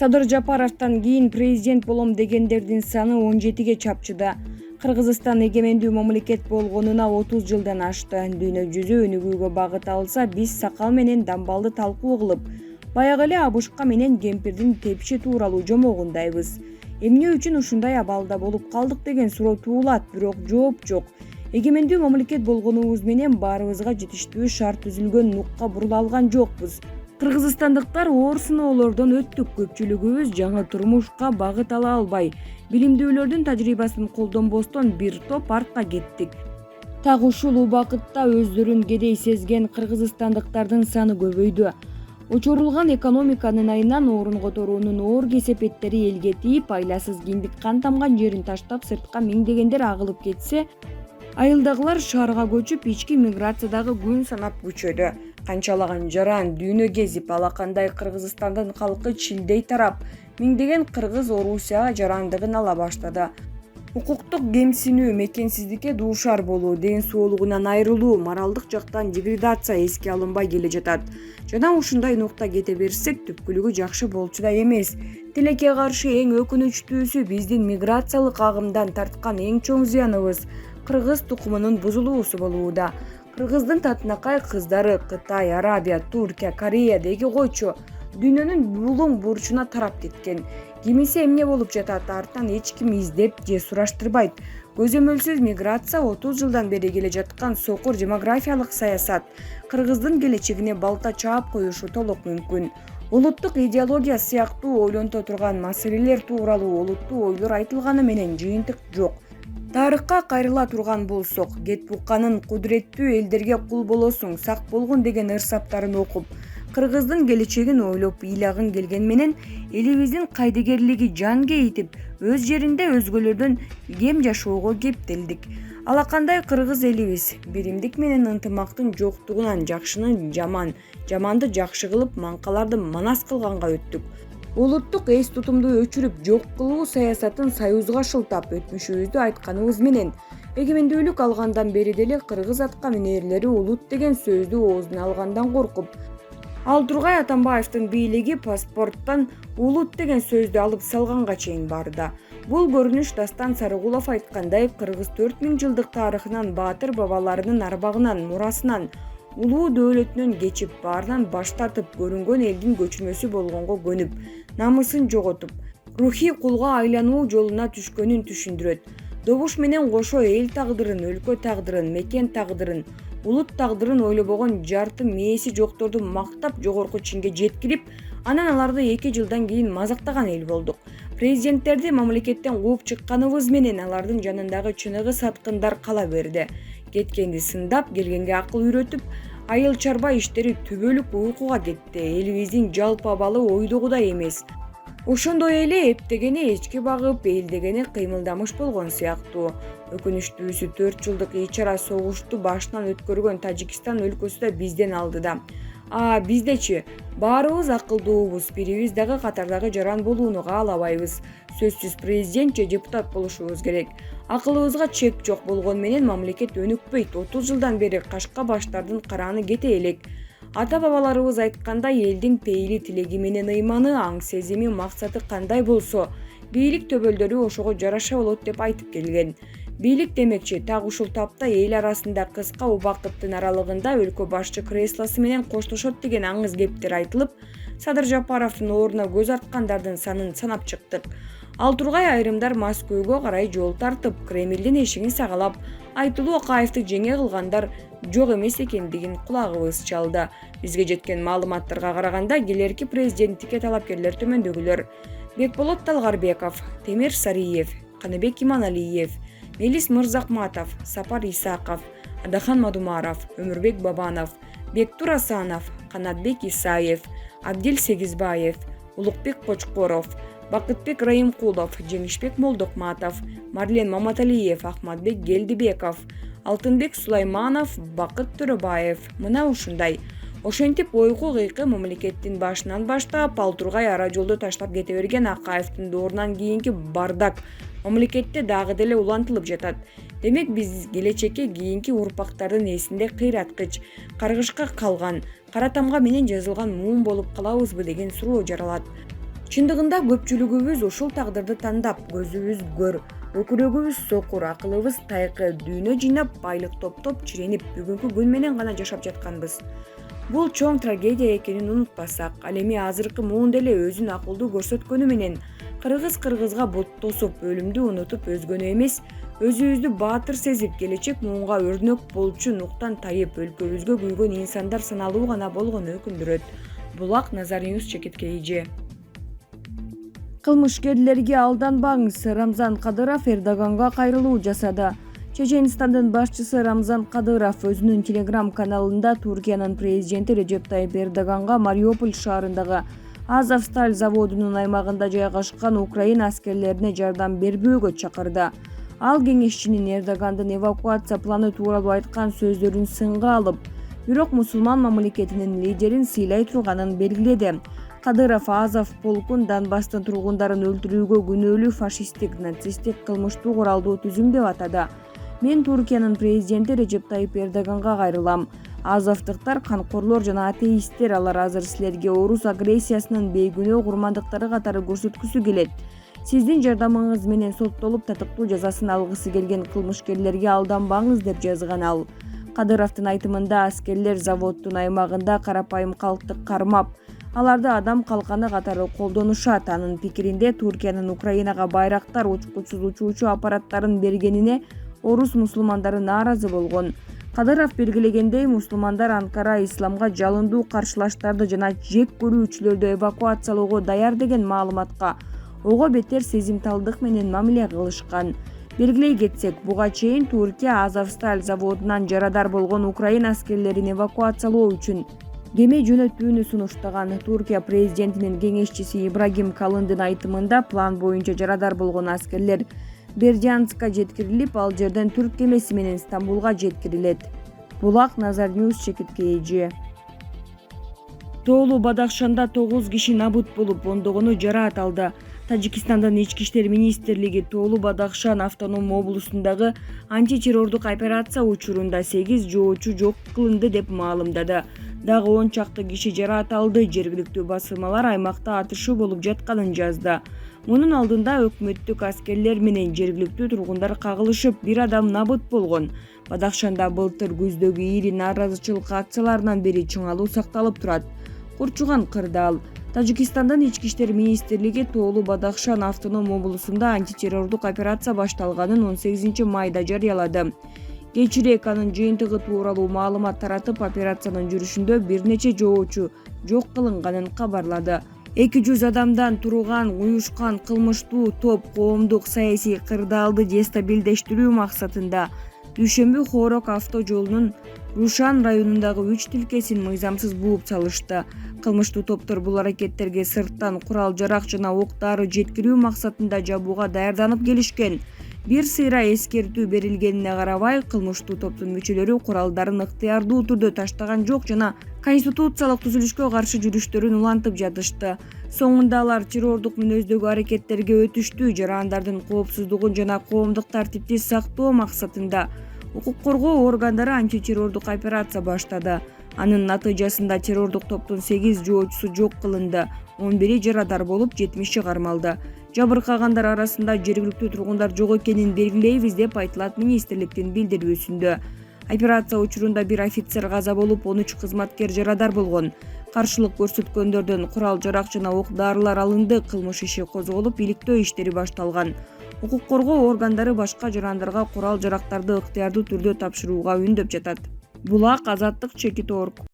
Садыр Жапаровдон кийин президент болом дегендердин саны 17ге чапчыда. Кыргызстан эгемендүү мамлекет болгонуна 30 жылдан ашты. Дүйнө жүзү өнүгүүгө багыт алса, биз сакал менен дамбалды талкуу кылып, баягы эле абышка менен кемпирдин тепши тууралуу жомогундайбыз. Эмне үчүн ушундай абалда болуп калдык деген суроо туулат, бирок жооп жок. Эгемендүү мамлекет болгонубуз менен баарыбызга жетиштүү шарт түзүлгөн нукка бурула алган жокпуз. Кыргызстандыктар оор сыноолордон өттүк, көпчүлүгүбүз жаңы турмушка багыт ала албай, билимдүүлөрдүн тажрыйбасын колдонбостон бир топ артка кеттик. Так ушул убакытта өздөрүн кедей сезген кыргызстандыктардын саны көбөйдү. Учурулган экономиканын айынан орун которуунун оор кесепеттери элге тийип, айласыз киндик кан тамган жерин таштап сыртка миңдегендер агылып кетсе, айылдагылар шаарга көчүп, ички миграциядагы күн санап күчөдү. Канчалаган жаран дүйнө кезип, алакандай Кыргызстандын калкы чилдей тарап, миңдеген кыргыз Орусияга жарандыгын ала баштады. Укуктук кемсинүү, мекенсиздикке дуушар болуу, ден соолугунан айрылуу, моралдык жактан деградация эске алынбай келе жатат. Жана ушундай нукта кете берсек, түпкүлүгү жакшы болчу да эмес. Тилекке каршы эң өкүнүчтүүсү биздин миграциялык агымдан тарткан эң чоң зыяныбыз кыргыз тукумунун бузулуусу болууда. Кыргыздын татынакай кыздары Кытай, Арабия, Туркия, Корея деги койчу дүйнөнүн булуң бурчуна тарап кеткен. Кимиси эмне болуп жатат, артынан эч ким издеп же сураштырбайт. Көзөмөлсүз миграция 30 жылдан бери келе жаткан сокур демографиялык саясат кыргыздын келечегине балта чаап коюшу толук мүмкүн. Улуттук идеология сыяктуу ойлонто турган маселелер тууралуу олуттуу ойлор айтылганы менен жыйынтык жок. Тарыхка кайрыла турган болсок, кет букканын кудуреттүү элдерге кул болосуң, сак болгун деген ырсаптарын окуп, кыргыздын келечегин ойлоп ыйлагын келген менен элибиздин кайдыгерлиги жан кейитип, өз жеринде өзгөлөрдөн кем жашоого кептелдик. Алакандай кыргыз элибиз биримдик менен ынтымактын жоктугунан жакшыны жаман, жаманды жакшы кылып, маңкаларды манас кылганга өттүк. Улуттук эс тутумду өчүрүп, жок кылуу саясатын союзга шылтап, өтмүшүбүздү айтканыбыз менен эгемендүүлүк алгандан бери деле кыргыз атка минерлери улут деген сөздү оозуна алгандан коркуп, Ал Тургай Атамбаевдин бийлиги паспорттон улут деген сөздү алып салганга чейин барды. Бул көрүнүш Дастан Сарыгулов айткандай, кыргыз 4000 жылдык тарыхынан, баатыр бабаларынын арбагынан, мурасынан, улуу дөөлөтүнөн кечип, баарынан баш тартып, көрүнгөн элдин көчүрмөсү болгонго көнүп, намысын жоготуп, рухий кулга айлануу жолуна түшкөнүн түшүндүрөт. Добуш менен кошо эл тагдырын, өлкө тагдырын, мекен тагдырын, улут тагдырын ойлобогон жарты мээси жокторду мактап жогорку чинге жеткирип, анан аларды 2 жылдан кийин мазактаган эл болдук. Президенттерди мамлекеттен кууп чыкканыбыз менен алардын жанындагы чыныгы саткындар кала берди. Кеткенди сындап, келгенге акыл үйрөтүп, айыл чарба иштери түбөлүк уйкуга кетти. Элибиздин жалпы абалы ойдогудай эмес. Ошондой эле эптегени эчки багып, элдегени кыймылдамыш болгон сыяктуу. Өкүнүчтүүсү 4 жылдык ич-ара согушту башынан өткөргөн Тажикстан өлкөсү да бизден алдыда. Биздечи баарыбыз акылдуубуз, бирибиз дагы катардагы жаран болууну каалабайбыз. Сөзсүз президент же депутат болушубуз керек. Акылыбызга чек жок болгон менен мамлекет өнүкпөйт. 30 жылдан бери кашка баштардын карааны кете элек. Ата-бабаларыбыз айткандай, элдин пейили, тилеги менен ыйманы, аң сезими, максаты кандай болсо, бийлик төбөлдөрү ошого жараша болот деп айтып келген. Бийлик демекчи, так ушул тапта эл арасында кыска убакыттын аралыгында өлкө башчы креслосы менен коштошот деген аңыз кептер айтылып, Садыр Жапаровдун ордуна көз арткандардын санын санап чыктык. Ал Тургай айрымдар Москвага карай жол тартып, Кремлдин эшигин сагалап, Айтылуу Акаевди жеңе кылгандар жок эмес экендигин кулагыбыз чалды. Бизге жеткен маалыматтарга караганда, келерки президенттикке талапкерлер төмөндөгүлөр: Бекболот Талгарбеков, Темир Сариев, Каныбек Иманалиев, Мелис Мырзахматов, Сапар Исаков, Адахан Мадумаров, Өмүрбек Бабанов, Бектур Асанов, Канатбек Исаев, Абдил Сегизбаев, Улукбек Кочкоров, Бакытбек Райымкулов, Жеңишбек Молдокматов, Марлен Маматалиев, Ахматбек Гелдибеков, Алтынбек Сулайманов, Бакыт Төрөбаев. Мына ушундай. Ошентип ойгу кыйкы мамлекеттин башынан баштап, Ал Тургай ара жолду таштап кете берген Акаевдин доорунан кийинки бардак мамлекетте дагы деле улантылып жатат. Демек биз келечекке кийинки урпактардын эсинде кыйраткыч, каргышка калган, кара тамга менен жазылган муун болуп калабызбы деген суроо жаралат. Чындыгында көпчүлүгүбүз ушул тагдырды тандап, көзүбүз көр, өкүрөгүбүз сокур, акылыбыз тайкы, дүйнө жыйнап, байлык топтоп, чиренип, бүгүнкү күн менен гана жашап жатканбыз. Бул чоң трагедия экенин унутпасак, ал эми азыркы муун деле өзүн акылдуу көрсөткөнү менен кыргызга бут тосуп, өлүмдү унутуп өзгөнү эмес, өзүбүздү баатыр сезип, келечек муунга өрнөк болчу нуктан тайып, өлкөбүзгө күйгөн инсандар саналуу гана болгону өкүндүрөт. Булак, Назар Ньюс, Чекиткеиджи. Кылмышкерлерге алданбаңыз. Рамзан Кадыров Эрдоганга кайрылуу жасады. Чеченстандын башчысы Рамзан Кадыров өзүнүн телеграм-каналында Туркиянын президенти Режеп Тайып Эрдоганга Мариуполь шаарындагы Азовсталь заводунун аймагында жайгашкан Украина аскерлерине жардам бербөөгө чакырды. Ал кеңешчинин Эрдогандын эвакуация планы тууралуу айткан сөздөрүн сынга алып, бирок мусулман мамлекетинин лидерин сыйлай турганын белгиледи. Кадыров Азов полкун Донбасстын тургундарын өлтүрүүгө күнөөлүү фашисттик, нацисттик кылмыштуу куралдуу түзүм деп атады. Мен Туркиянын президенти Режеп Тайып Эрдоганга кайрылам. Азовдуктар канкорлор жана атеисттер, алар азыр силерге орус агрессиясынын бейгүнөө курмандыктары катары көрсөткүсү келет. Сиздин жардамыңыз менен соттолуп татыктуу жазасын алгысы келген кылмышкерлерге алданбаңыз деп жазган ал. Кадыровдун айтымында аскерлер заводдун аймагында карапайым калкты кармап, аларды адам калканы катары колдонушат. Анын пикиринде Туркиянын Украинага байрактар, учкучсуз учуучу аппараттарын бергенине орус мусулмандары нааразы болгон. Кадыров белгилегендей, мусулмандар Анкара исламга жалындуу каршылаштарды жана жек көрүүчүлөрдү эвакуациялоого даяр деген маалыматка ого бетер сезимталдык менен мамиле кылышкан. Белгилей кетсек, буга чейин Туркия Азовсталь заводунан жарадар болгон Украина аскерлерин эвакуациялоо үчүн кеме жөнөтүүнү сунуштаган. Туркия президентинин кеңешчиси Ибрагим Калындын айтымында, план боюнча жарадар болгон аскерлер Бердянскка жеткирилип, ал жерден түрк кемеси менен Стамбулга жеткирилет. Булак, Назар Ньюс, Чекиткеиджи. Тоолуу Бадахшанда 9 киши набут болуп, ондогону жараат алды. Тажикстандын ички иштер министрлиги Тоолуу Бадахшан автоном облусундагы антитеррордук операция учурунда 8 жоочу жок кылынды деп маалымдады. Дагы 10 чакты киши жараат алды. Жергиликтүү басылмалар аймакта атышуу болуп жатканын жазды. Мунун алдында өкмөттүк аскерлер менен жергиликтүү тургундар кагылышып, бир адам набут болгон. Бадахшанда былтыр күздөгү ири нааразычылык акцияларынан бери чыңалуу сакталып турат. Курчуган кырдаал. Тажикстандын ички иштер министрлиги Тоолуу Бадахшан автоном облусунда антитеррордук операция башталганын 18 майда жарыялады. Кечирээк анын жыйынтыгы тууралуу маалымат таратып, операциянын жүрүшүндө бир нече жоочу жок кылынганын кабарлады. 200 адамдан турган уюшкан кылмыштуу топ коомдук саясий кырдаалды дестабилдештирүү максатында Дүйшөмбү Хорок авто жолунун Рушан районундагы 3 тилкесин мыйзамсыз бууп салышты. Кылмыштуу топтор бул аракеттерге сырттан курал-жарак жана ок-дары жеткирүү максатында жабууга даярданып келишкен. Бир сыйра эскертүү берилгенине карабай, кылмыштуу топтун мүчөлөрү куралдарын ыктыярдуу түрдө таштаган жок жана конституциялык түзүлүшкө каршы жүрүштөрүн улантып жатышты. Соңунда алар террордук мүнөздөгү аракеттерге өтүштү. Жарандардын коопсуздугун жана коомдук тартипти сактоо максатында укук коргоо органдары антитеррордук операция баштады. Анын натыйжасында террордук топтун 8 жоочусу жок кылынды, 11 жарадар болуп, 70 кармалды. Жабыркагандар арасында жергиликтүү тургундар жок экенин белгилейбиз деп айтылат министрликтин билдирүүсүндө. Операция учурунда бир офицер каза болуп, 13 кызматкер жарадар болгон. Каршылык көрсөткөндөрдөн курал-жарак жана ок-дарылар алынды. Кылмыш иши козголуп, иликтөө иштери башталган. Укук коргоо органдары башка жарандарга курал-жарактарды ыктыярдуу түрдө тапшырууга үндөп жатат. Булак, Азаттык, Чекит.org.